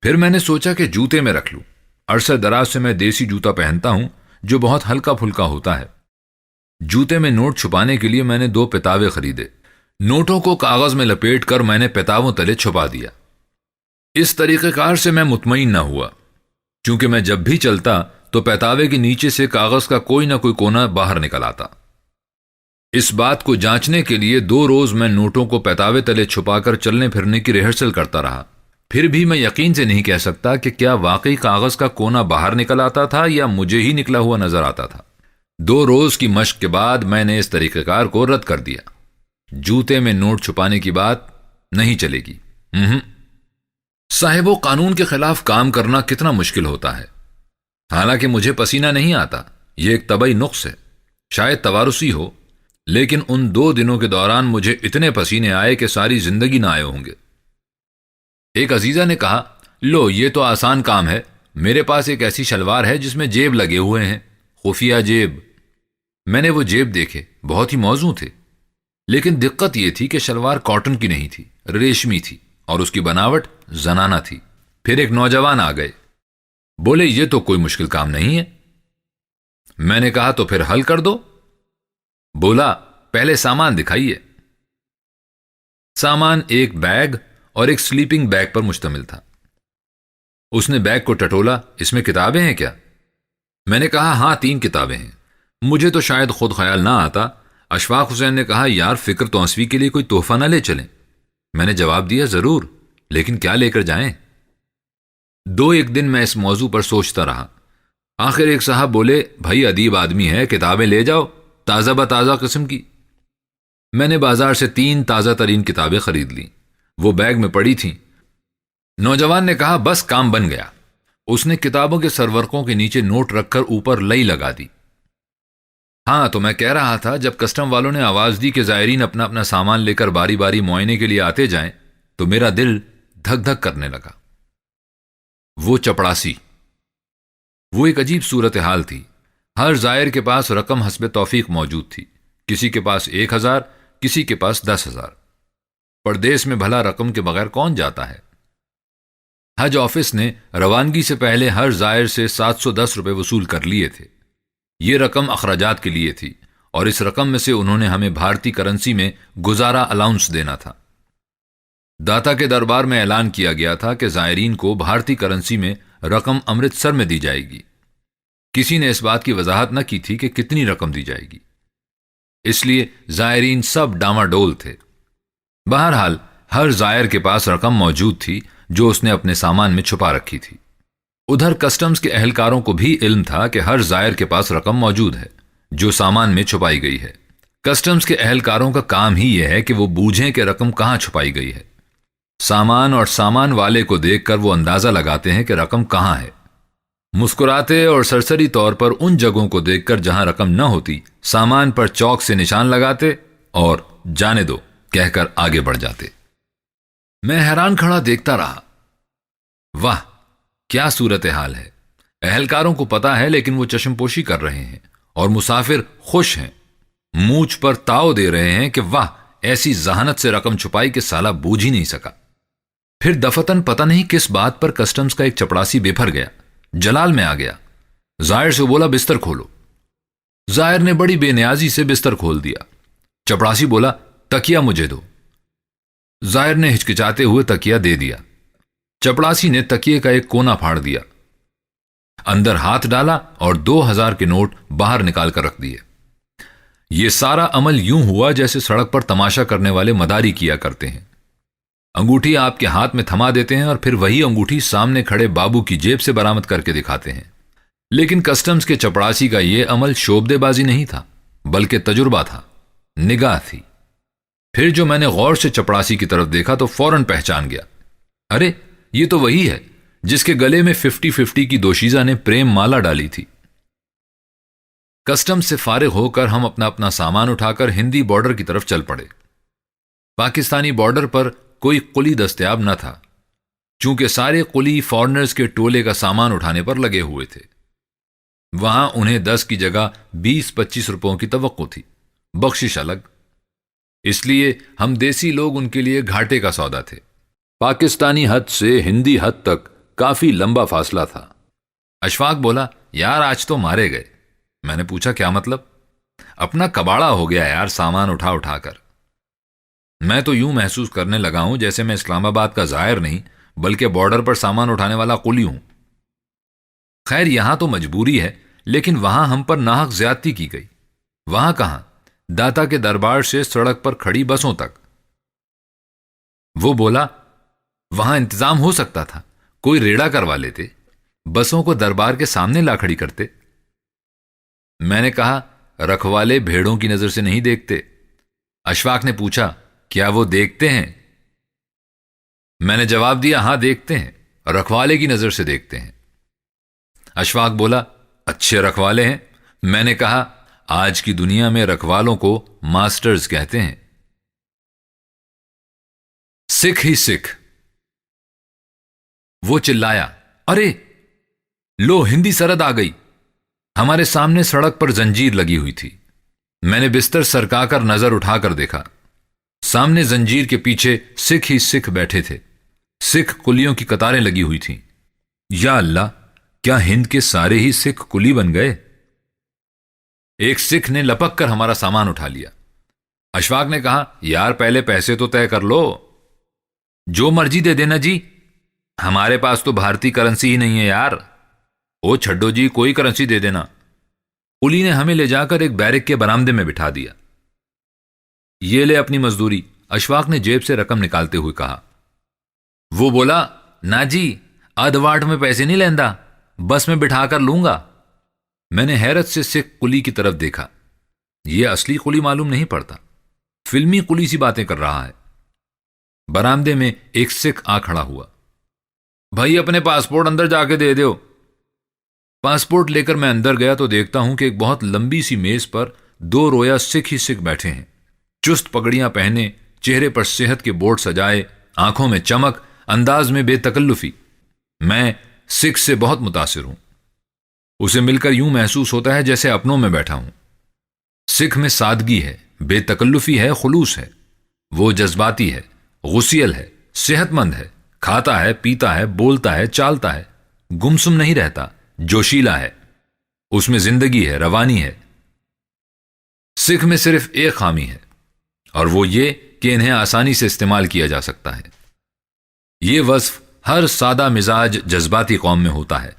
پھر میں نے سوچا کہ جوتے میں رکھ لوں۔ عرصہ دراز سے میں دیسی جوتا پہنتا ہوں جو بہت ہلکا پھلکا ہوتا ہے۔ جوتے میں نوٹ چھپانے کے لیے میں نے 2 پتاوے خریدے۔ نوٹوں کو کاغذ میں لپیٹ کر میں نے پتاووں تلے چھپا دیا۔ اس طریقہ کار سے میں مطمئن نہ ہوا، چونکہ میں جب بھی چلتا تو پتاوے کے نیچے سے کاغذ کا کوئی نہ کوئی کونا باہر نکل آتا۔ اس بات کو جانچنے کے لیے 2 روز میں نوٹوں کو پتاوے تلے چھپا کر چلنے پھرنے کی ریہرسل کرتا رہا۔ پھر بھی میں یقین سے نہیں کہہ سکتا کہ کیا واقعی کاغذ کا کونا باہر نکل آتا تھا یا مجھے ہی نکلا ہوا نظر آتا تھا۔ 2 روز کی مشق کے بعد میں نے اس طریقہ کار کو رد کر دیا۔ جوتے میں نوٹ چھپانے کی بات نہیں چلے گی۔ صاحب و قانون کے خلاف کام کرنا کتنا مشکل ہوتا ہے۔ حالانکہ مجھے پسینہ نہیں آتا، یہ ایک طبعی نقص ہے، شاید توارثی ہو، لیکن ان 2 دنوں کے دوران مجھے اتنے پسینے آئے کہ ساری زندگی نہ آئے ہوں گے۔ ایک عزیزہ نے کہا، لو یہ تو آسان کام ہے، میرے پاس ایک ایسی شلوار ہے جس میں جیب لگے ہوئے ہیں، خفیہ جیب۔ میں نے وہ جیب دیکھے، بہت ہی موزوں تھے، لیکن دقت یہ تھی کہ شلوار کاٹن کی نہیں تھی، ریشمی تھی، اور اس کی بناوٹ زنانہ تھی۔ پھر ایک نوجوان آ گئے، بولے یہ تو کوئی مشکل کام نہیں ہے۔ میں نے کہا تو پھر حل کر دو۔ بولا پہلے سامان دکھائیے۔ سامان ایک بیگ اور ایک سلیپنگ بیگ پر مشتمل تھا۔ اس نے بیگ کو ٹٹولا، اس میں کتابیں ہیں کیا؟ میں نے کہا ہاں 3 کتابیں ہیں۔ مجھے تو شاید خود خیال نہ آتا۔ اشفاق حسین نے کہا یار فکر توسیع کے لیے کوئی تحفہ نہ لے چلیں۔ میں نے جواب دیا ضرور، لیکن کیا لے کر جائیں؟ 2-1 دن میں اس موضوع پر سوچتا رہا۔ آخر ایک صاحب بولے بھائی ادیب آدمی ہے، کتابیں لے جاؤ تازہ بتازہ قسم کی۔ میں نے بازار سے 3 تازہ ترین کتابیں خرید لیں، وہ بیگ میں پڑی تھیں۔ نوجوان نے کہا بس کام بن گیا۔ اس نے کتابوں کے سرورقوں کے نیچے نوٹ رکھ کر اوپر لئی لگا دی۔ ہاں تو میں کہہ رہا تھا جب کسٹم والوں نے آواز دی کہ زائرین اپنا اپنا سامان لے کر باری باری معائنے کے لیے آتے جائیں تو میرا دل دھک دھک کرنے لگا۔ وہ چپڑاسی، وہ ایک عجیب صورتحال تھی۔ ہر زائر کے پاس رقم حسب توفیق موجود تھی، کسی کے پاس 1000، کسی کے پاس 10,000۔ پردیس میں بھلا رقم کے بغیر کون جاتا ہے؟ حج آفس نے روانگی سے پہلے ہر زائر سے 710 روپے وصول کر لیے تھے۔ یہ رقم اخراجات کے لیے تھی، اور اس رقم میں سے انہوں نے ہمیں بھارتی کرنسی میں گزارا الاؤنس دینا تھا۔ داتا کے دربار میں اعلان کیا گیا تھا کہ زائرین کو بھارتی کرنسی میں رقم امرتسر میں دی جائے گی۔ کسی نے اس بات کی وضاحت نہ کی تھی کہ کتنی رقم دی جائے گی، اس لیے زائرین سب ڈاماڈول تھے۔ بہرحال ہر زائر کے پاس رقم موجود تھی جو اس نے اپنے سامان میں چھپا رکھی تھی۔ ادھر کسٹمز کے اہلکاروں کو بھی علم تھا کہ ہر زائر کے پاس رقم موجود ہے جو سامان میں چھپائی گئی ہے۔ کسٹمز کے اہلکاروں کا کام ہی یہ ہے کہ وہ بوجھیں کہ رقم کہاں چھپائی گئی ہے۔ سامان اور سامان والے کو دیکھ کر وہ اندازہ لگاتے ہیں کہ رقم کہاں ہے۔ مسکراتے اور سرسری طور پر ان جگہوں کو دیکھ کر جہاں رقم نہ ہوتی، سامان پر چوک سے نشان لگاتے اور جانے دو کہہ کر آگے بڑھ جاتے۔ میں حیران کھڑا دیکھتا رہا۔ واہ کیا صورتحال ہے! اہلکاروں کو پتا ہے لیکن وہ چشم پوشی کر رہے ہیں، اور مسافر خوش ہیں، مونچھ پر تاؤ دے رہے ہیں کہ واہ ایسی ذہانت سے رقم چھپائی کہ سالہ بوجھ ہی نہیں سکا۔ پھر دفتن پتہ نہیں کس بات پر کسٹمز کا ایک چپڑاسی بے پھر گیا، جلال میں آ گیا۔ زائر سے بولا بستر کھولو۔ زائر نے بڑی بے نیازی سے بستر کھول دیا۔ چپڑاسی بولا تکیا مجھے دو۔ زائر نے ہچکچاتے ہوئے تکیا دے دیا۔ چپڑاسی نے تکیے کا ایک کونا پھاڑ دیا، اندر ہاتھ ڈالا اور 2000 کے نوٹ باہر نکال کر رکھ دیے۔ یہ سارا عمل یوں ہوا جیسے سڑک پر تماشا کرنے والے مداری کیا کرتے ہیں۔ انگوٹھی آپ کے ہاتھ میں تھما دیتے ہیں اور پھر وہی انگوٹھی سامنے کھڑے بابو کی جیب سے برآمد کر کے دکھاتے ہیں۔ لیکن کسٹمز کے چپڑاسی کا یہ عمل شوبدے بازی نہیں تھا، بلکہ تجربہ تھا، نگاہ تھی۔ پھر جو میں نے غور سے چپڑاسی کی طرف دیکھا تو فوراً پہچان گیا۔ ارے یہ تو وہی ہے جس کے گلے میں 50-50 کی دوشیزہ نے پریم مالا ڈالی تھی۔ کسٹم سے فارغ ہو کر ہم اپنا اپنا سامان اٹھا کر ہندی بارڈر کی طرف چل پڑے۔ پاکستانی بارڈر پر کوئی قلی دستیاب نہ تھا، چونکہ سارے قلی فارنرز کے ٹولے کا سامان اٹھانے پر لگے ہوئے تھے۔ وہاں انہیں 10 کی جگہ 20-25 روپوں کی توقع تھی، بخشش الگ۔ اس لیے ہم دیسی لوگ ان کے لیے گھاٹے کا سودا تھے۔ پاکستانی حد سے ہندی حد تک کافی لمبا فاصلہ تھا۔ اشفاق بولا یار آج تو مارے گئے۔ میں نے پوچھا کیا مطلب؟ اپنا کباڑا ہو گیا یار سامان اٹھا اٹھا کر۔ میں تو یوں محسوس کرنے لگا ہوں جیسے میں اسلام آباد کا زائر نہیں بلکہ بارڈر پر سامان اٹھانے والا قلی ہوں۔ خیر یہاں تو مجبوری ہے، لیکن وہاں ہم پر ناحق زیادتی کی گئی۔ وہاں کہاں؟ داتا کے دربار سے سڑک پر کھڑی بسوں تک۔ وہ بولا وہاں انتظام ہو سکتا تھا، کوئی ریڑا کروا لیتے، بسوں کو دربار کے سامنے لا کھڑی کرتے۔ میں نے کہا رکھوالے بھیڑوں کی نظر سے نہیں دیکھتے۔ اشفاق نے پوچھا کیا وہ دیکھتے ہیں؟ میں نے جواب دیا ہاں دیکھتے ہیں، رکھوالے کی نظر سے دیکھتے ہیں۔ اشفاق بولا اچھے رکھوالے ہیں۔ میں نے کہا آج کی دنیا میں رکھوالوں کو ماسٹرز کہتے ہیں۔ سکھ ہی سکھ۔ وہ چلایا ارے لو ہندی سرحد آ گئی۔ ہمارے سامنے سڑک پر زنجیر لگی ہوئی تھی۔ میں نے بستر سرکا کر نظر اٹھا کر دیکھا، سامنے زنجیر کے پیچھے سکھ ہی سکھ بیٹھے تھے۔ سکھ کلیوں کی قطاریں لگی ہوئی تھیں۔ یا اللہ، کیا ہند کے سارے ہی سکھ کلی بن گئے؟ ایک سکھ نے لپک کر ہمارا سامان اٹھا لیا۔ اشفاق نے کہا یار پہلے پیسے تو طے کر لو۔ جو مرضی دے دینا جی، ہمارے پاس تو بھارتی کرنسی ہی نہیں ہے یار۔ او چھڈو جی، کوئی کرنسی دے دینا۔ کلی نے ہمیں لے جا کر ایک بیرک کے برآمدے میں بٹھا دیا۔ یہ لے اپنی مزدوری، اشفاق نے جیب سے رقم نکالتے ہوئے کہا۔ وہ بولا نا جی، ادواٹ میں پیسے نہیں لیندا، بس میں بٹھا کر لوں گا۔ میں نے حیرت سے سکھ کلی کی طرف دیکھا۔ یہ اصلی کلی معلوم نہیں پڑتا، فلمی کلی سی باتیں کر رہا ہے۔ برآمدے میں ایک سکھ آ کھڑا ہوا۔ بھائی اپنے پاسپورٹ اندر جا کے دے دیو۔ پاسپورٹ لے کر میں اندر گیا تو دیکھتا ہوں کہ ایک بہت لمبی سی میز پر 2 رویا سکھ ہی سکھ بیٹھے ہیں، چست پگڑیاں پہنے، چہرے پر صحت کے بورڈ سجائے، آنکھوں میں چمک، انداز میں بے تکلفی۔ میں سکھ سے بہت متاثر ہوں۔ اسے مل کر یوں محسوس ہوتا ہے جیسے اپنوں میں بیٹھا ہوں۔ سکھ میں سادگی ہے، بے تکلفی ہے، خلوص ہے۔ وہ جذباتی ہے، غسیل ہے، صحت مند ہے، کھاتا ہے، پیتا ہے، بولتا ہے، چالتا ہے، گمسم نہیں رہتا، جوشیلا ہے۔ اس میں زندگی ہے، روانی ہے۔ سکھ میں صرف ایک خامی ہے، اور وہ یہ کہ انہیں آسانی سے استعمال کیا جا سکتا ہے۔ یہ وصف ہر سادہ مزاج جذباتی قوم میں ہوتا ہے۔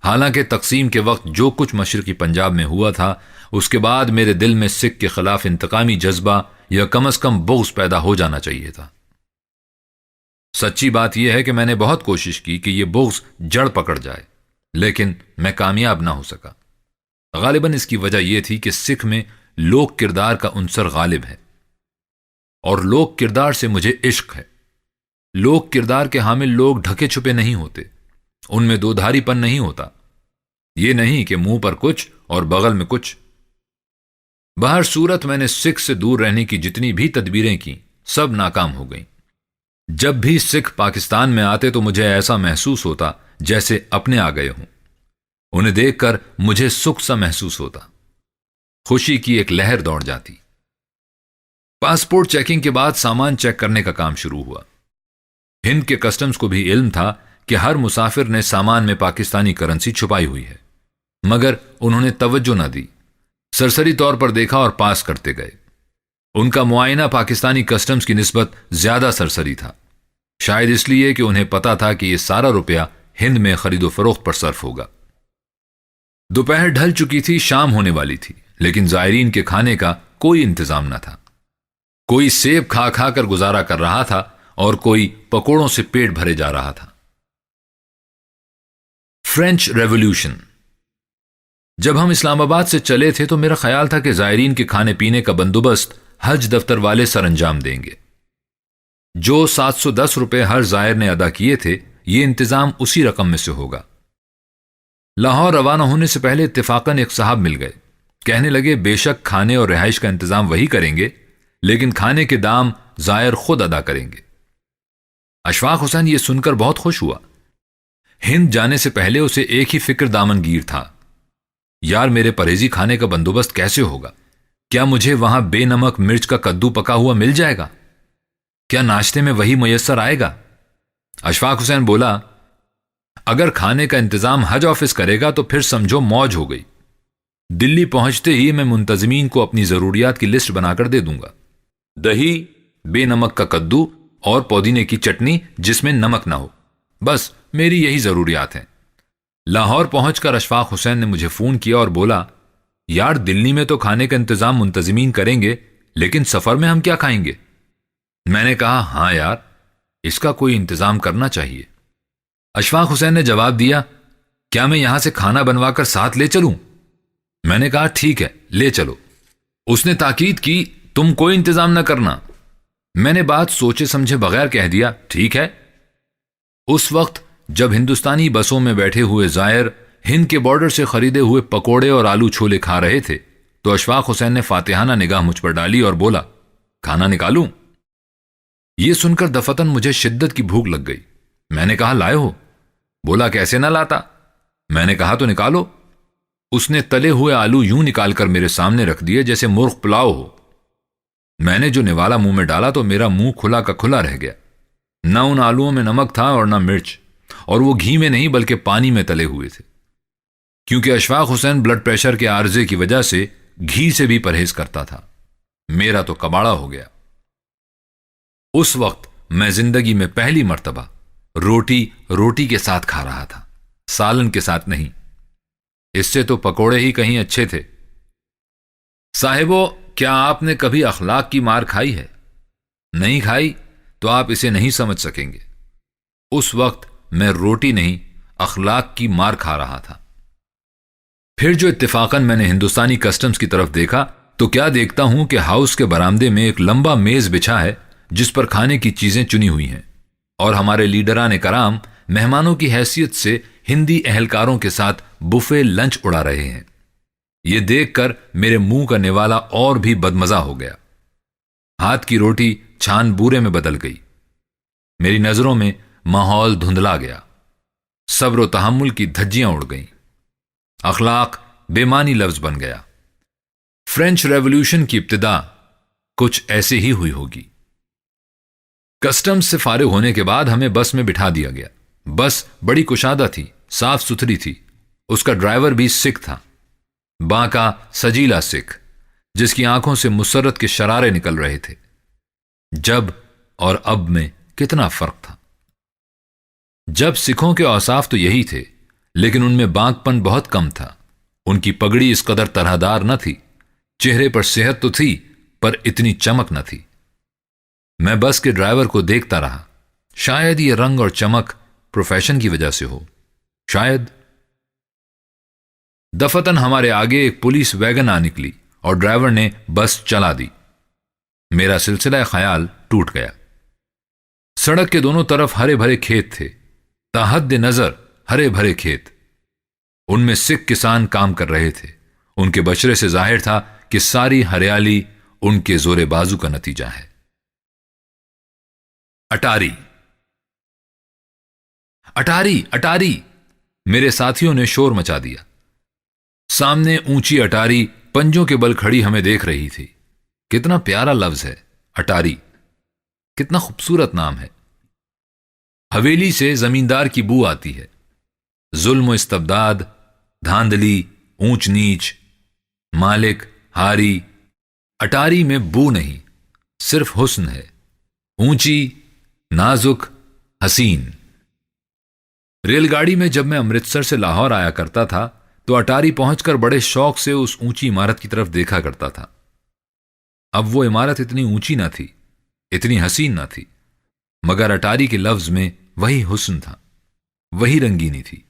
حالانکہ تقسیم کے وقت جو کچھ مشرقی پنجاب میں ہوا تھا، اس کے بعد میرے دل میں سکھ کے خلاف انتقامی جذبہ یا کم از کم بغض پیدا ہو جانا چاہیے تھا۔ سچی بات یہ ہے کہ میں نے بہت کوشش کی کہ یہ بغض جڑ پکڑ جائے، لیکن میں کامیاب نہ ہو سکا۔ غالباً اس کی وجہ یہ تھی کہ سکھ میں لوک کردار کا عنصر غالب ہے، اور لوک کردار سے مجھے عشق ہے۔ لوک کردار کے حامل لوگ ڈھکے چھپے نہیں ہوتے، ان میں دو دھاری پن نہیں ہوتا۔ یہ نہیں کہ منہ پر کچھ اور بغل میں کچھ۔ بہر صورت میں نے سکھ سے دور رہنے کی جتنی بھی تدبیریں کی، سب ناکام ہو گئیں۔ جب بھی سکھ پاکستان میں آتے تو مجھے ایسا محسوس ہوتا جیسے اپنے آ گئے ہوں۔ انہیں دیکھ کر مجھے سکھ سا محسوس ہوتا، خوشی کی ایک لہر دوڑ جاتی۔ پاسپورٹ چیکنگ کے بعد سامان چیک کرنے کا کام شروع ہوا۔ ہند کے کسٹمز کو بھی علم تھا کہ ہر مسافر نے سامان میں پاکستانی کرنسی چھپائی ہوئی ہے، مگر انہوں نے توجہ نہ دی، سرسری طور پر دیکھا اور پاس کرتے گئے۔ ان کا معائنہ پاکستانی کسٹمز کی نسبت زیادہ سرسری تھا، شاید اس لیے کہ انہیں پتا تھا کہ یہ سارا روپیہ ہند میں خرید و فروخت پر صرف ہوگا۔ دوپہر ڈھل چکی تھی، شام ہونے والی تھی، لیکن زائرین کے کھانے کا کوئی انتظام نہ تھا۔ کوئی سیب کھا کھا کر گزارا کر رہا تھا اور کوئی پکوڑوں سے پیٹ بھرے جا رہا تھا۔ French revolution. جب ہم اسلام آباد سے چلے تھے تو میرا خیال تھا کہ زائرین کے کھانے پینے کا بندوبست حج دفتر والے سر انجام دیں گے۔ جو 710 روپے ہر زائر نے ادا کیے تھے، یہ انتظام اسی رقم میں سے ہوگا۔ لاہور روانہ ہونے سے پہلے اتفاقاً ایک صاحب مل گئے، کہنے لگے بے شک کھانے اور رہائش کا انتظام وہی کریں گے، لیکن کھانے کے دام زائر خود ادا کریں گے۔ اشفاق حسین یہ سن کر بہت خوش ہوا۔ ہند جانے سے پہلے اسے ایک ہی فکر دامن گیر تھا، یار میرے پرہیزی کھانے کا بندوبست کیسے ہوگا؟ کیا مجھے وہاں بے نمک مرچ کا کدو پکا ہوا مل جائے گا؟ کیا ناشتے میں وہی میسر آئے گا؟ اشفاق حسین بولا، اگر کھانے کا انتظام حج آفس کرے گا تو پھر سمجھو موج ہو گئی۔ دلی پہنچتے ہی میں منتظمین کو اپنی ضروریات کی لسٹ بنا کر دے دوں گا، دہی، بے نمک کا کدو اور پودینے کی چٹنی جس میں نمک نہ ہو، بس میری یہی ضروریات ہیں۔ لاہور پہنچ کر اشفاق حسین نے مجھے فون کیا اور بولا، یار دلی میں تو کھانے کا انتظام منتظمین کریں گے، لیکن سفر میں ہم کیا کھائیں گے؟ میں نے کہا ہاں یار، اس کا کوئی انتظام کرنا چاہیے۔ اشفاق حسین نے جواب دیا، کیا میں یہاں سے کھانا بنوا کر ساتھ لے چلوں؟ میں نے کہا ٹھیک ہے، لے چلو۔ اس نے تاکید کی، تم کوئی انتظام نہ کرنا۔ میں نے بات سوچے سمجھے بغیر کہہ دیا، ٹھیک ہے۔ اس وقت جب ہندوستانی بسوں میں بیٹھے ہوئے زائر ہند کے بارڈر سے خریدے ہوئے پکوڑے اور آلو چھولے کھا رہے تھے تو اشفاق حسین نے فاتحانہ نگاہ مجھ پر ڈالی اور بولا، کھانا نکالوں؟ یہ سن کر دفتن مجھے شدت کی بھوک لگ گئی۔ میں نے کہا لائے ہو؟ بولا کیسے نہ لاتا۔ میں نے کہا تو نکالو۔ اس نے تلے ہوئے آلو یوں نکال کر میرے سامنے رکھ دیے جیسے مرغ پلاؤ ہو۔ میں نے جو نوالا منہ میں ڈالا تو میرا منہ کھلا کا کھلا رہ گیا۔ نہ ان آلوؤں میں نمک تھا اور نہ مرچ، اور وہ گھی میں نہیں بلکہ پانی میں تلے ہوئے تھے، کیونکہ اشفاق حسین بلڈ پریشر کے عارضے کی وجہ سے گھی سے بھی پرہیز کرتا تھا۔ میرا تو کباڑا ہو گیا۔ اس وقت میں زندگی میں پہلی مرتبہ روٹی کے ساتھ کھا رہا تھا، سالن کے ساتھ نہیں۔ اس سے تو پکوڑے ہی کہیں اچھے تھے۔ صاحبو، کیا آپ نے کبھی اخلاق کی مار کھائی ہے؟ نہیں کھائی تو آپ اسے نہیں سمجھ سکیں گے۔ اس وقت میں روٹی نہیں، اخلاق کی مار کھا رہا تھا۔ پھر جو اتفاقاً میں نے ہندوستانی کسٹمز کی طرف دیکھا تو کیا دیکھتا ہوں کہ ہاؤس کے برآمدے میں ایک لمبا میز بچھا ہے جس پر کھانے کی چیزیں چنی ہوئی ہیں، اور ہمارے لیڈران کرام مہمانوں کی حیثیت سے ہندی اہلکاروں کے ساتھ بفے لنچ اڑا رہے ہیں۔ یہ دیکھ کر میرے منہ کا نوالا اور بھی بدمزہ ہو گیا۔ ہاتھ کی روٹی چھان بورے میں بدل گئی۔ میری نظروں میں ماحول دھندلا گیا، صبر و تحمل کی دھجیاں اڑ گئیں، اخلاق بے معنی لفظ بن گیا۔ فرینچ ریولوشن کی ابتدا کچھ ایسے ہی ہوئی ہوگی۔ کسٹمز سے فارغ ہونے کے بعد ہمیں بس میں بٹھا دیا گیا۔ بس بڑی کشادہ تھی، صاف ستھری تھی۔ اس کا ڈرائیور بھی سکھ تھا، باںکا سجیلا سکھ، جس کی آنکھوں سے مسرت کے شرارے نکل رہے تھے۔ جب اور اب میں کتنا فرق تھا۔ جب سکھوں کے اوصاف تو یہی تھے، لیکن ان میں بانک پن بہت کم تھا۔ ان کی پگڑی اس قدر طرح دار نہ تھی، چہرے پر صحت تو تھی پر اتنی چمک نہ تھی۔ میں بس کے ڈرائیور کو دیکھتا رہا، شاید یہ رنگ اور چمک پروفیشن کی وجہ سے ہو، شاید۔ دفتن ہمارے آگے ایک پولیس ویگن آ نکلی اور ڈرائیور نے بس چلا دی۔ میرا سلسلہ خیال ٹوٹ گیا۔ سڑک کے دونوں طرف ہرے بھرے کھیت تھے، تاحد نظر ہرے بھرے کھیت۔ ان میں سکھ کسان کام کر رہے تھے۔ ان کے بچرے سے ظاہر تھا کہ ساری ہریالی ان کے زور بازو کا نتیجہ ہے۔ اٹاری اٹاری اٹاری، میرے ساتھیوں نے شور مچا دیا۔ سامنے اونچی اٹاری پنجوں کے بل کھڑی ہمیں دیکھ رہی تھی۔ کتنا پیارا لفظ ہے اٹاری، کتنا خوبصورت نام ہے۔ حویلی سے زمیندار کی بو آتی ہے، ظلم و استبداد، دھاندلی، اونچ نیچ، مالک ہاری۔ اٹاری میں بو نہیں، صرف حسن ہے، اونچی، نازک، حسین۔ ریل گاڑی میں جب میں امرتسر سے لاہور آیا کرتا تھا تو اٹاری پہنچ کر بڑے شوق سے اس اونچی عمارت کی طرف دیکھا کرتا تھا۔ اب وہ عمارت اتنی اونچی نہ تھی، اتنی حسین نہ تھی، مگر اٹاری کے لفظ میں وہی حسن تھا، وہی رنگینی تھی۔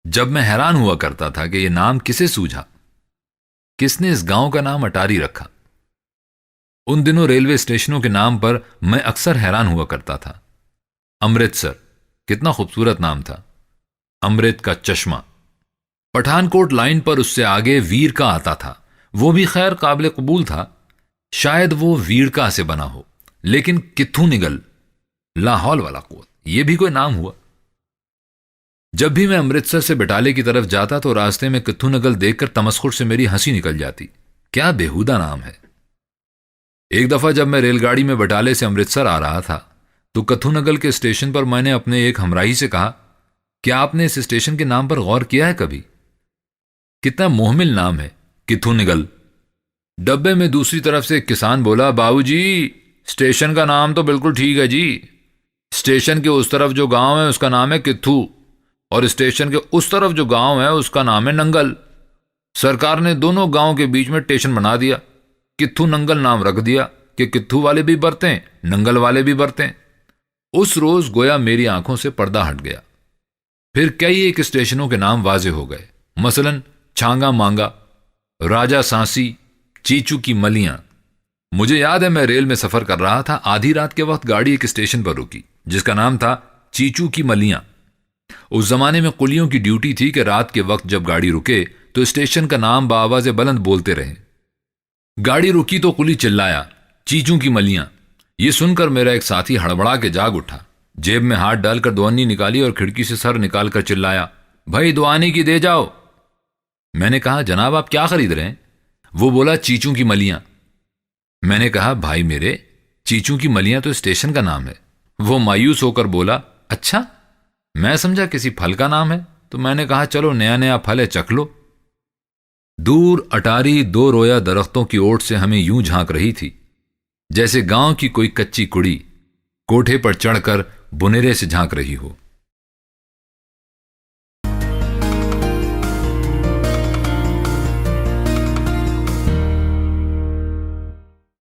جب میں حیران ہوا کرتا تھا کہ یہ نام کسے سوجھا، کس نے اس گاؤں کا نام اٹاری رکھا۔ ان دنوں ریلوے اسٹیشنوں کے نام پر میں اکثر حیران ہوا کرتا تھا۔ امرتسر، کتنا خوبصورت نام تھا، امرت کا چشمہ۔ پٹھان کوٹ لائن پر اس سے آگے ویر کا آتا تھا، وہ بھی خیر قابل قبول تھا، شاید وہ ویر کا سے بنا ہو، لیکن کتھو نگل، لا حول ولا قوت، یہ بھی کوئی نام ہوا۔ جب بھی میں امرتسر سے بٹالے کی طرف جاتا تو راستے میں کتھو نگل دیکھ کر تمسخر سے میری ہنسی نکل جاتی۔ کیا بےہودہ نام ہے۔ ایک دفعہ جب میں ریل گاڑی میں بٹالے سے امرتسر آ رہا تھا تو کتھو نگل کے اسٹیشن پر میں نے اپنے ایک ہمراہی سے کہا، کیا آپ نے اس اسٹیشن کے نام پر غور کیا ہے کبھی؟ کتنا محمل نام ہے، کتھو نگل۔ ڈبے میں دوسری طرف سے ایک کسان بولا، بابو جی اسٹیشن کا نام تو بالکل ٹھیک ہے جی، اسٹیشن کے اس طرف جو گاؤں ہے اس کا نام ہے کتھو، اور اسٹیشن کے اس طرف جو گاؤں ہے اس کا نام ہے ننگل۔ سرکار نے دونوں گاؤں کے بیچ میں اسٹیشن بنا دیا، کتھو ننگل نام رکھ دیا کہ کتھو والے بھی برتیں، ننگل والے بھی برتیں۔ اس روز گویا میری آنکھوں سے پردہ ہٹ گیا۔ پھر کئی ایک اسٹیشنوں کے نام واضح ہو گئے، مثلاً چھانگا مانگا، راجہ سانسی، چیچو کی ملیاں۔ مجھے یاد ہے میں ریل میں سفر کر رہا تھا، آدھی رات کے وقت گاڑی ایک اسٹیشن پر رکی جس کا نام تھا چیچو کی ملیاں۔ اس زمانے میں قلیوں کی ڈیوٹی تھی کہ رات کے وقت جب گاڑی رکے تو اسٹیشن کا نام بآواز بلند بولتے رہیں۔ گاڑی رکی تو قلی چلایا، چیچو کی ملیاں۔ یہ سن کر میرا ایک ساتھی ہڑبڑا کے جاگ اٹھا، جیب میں ہاتھ ڈال کر دوانی نکالی اور کھڑکی سے سر نکال کر چلایا، بھائی دوانی کی دے جاؤ۔ میں نے کہا، جناب آپ کیا خرید رہے ہیں؟ وہ بولا، چیچو کی ملیاں۔ میں نے کہا، بھائی میرے، چیچو کی ملیاں تو اسٹیشن کا نام ہے۔ وہ مایوس ہو کر بولا، اچھا، میں سمجھا کسی پھل کا نام ہے۔ تو میں نے کہا، چلو نیا نیا پھل ہے، چکھ لو۔ دور اٹاری دو رویا درختوں کی اوٹ سے ہمیں یوں جھانک رہی تھی جیسے گاؤں کی کوئی کچی کڑی کوٹھے پر چڑھ کر بنیرے سے جھانک رہی ہو۔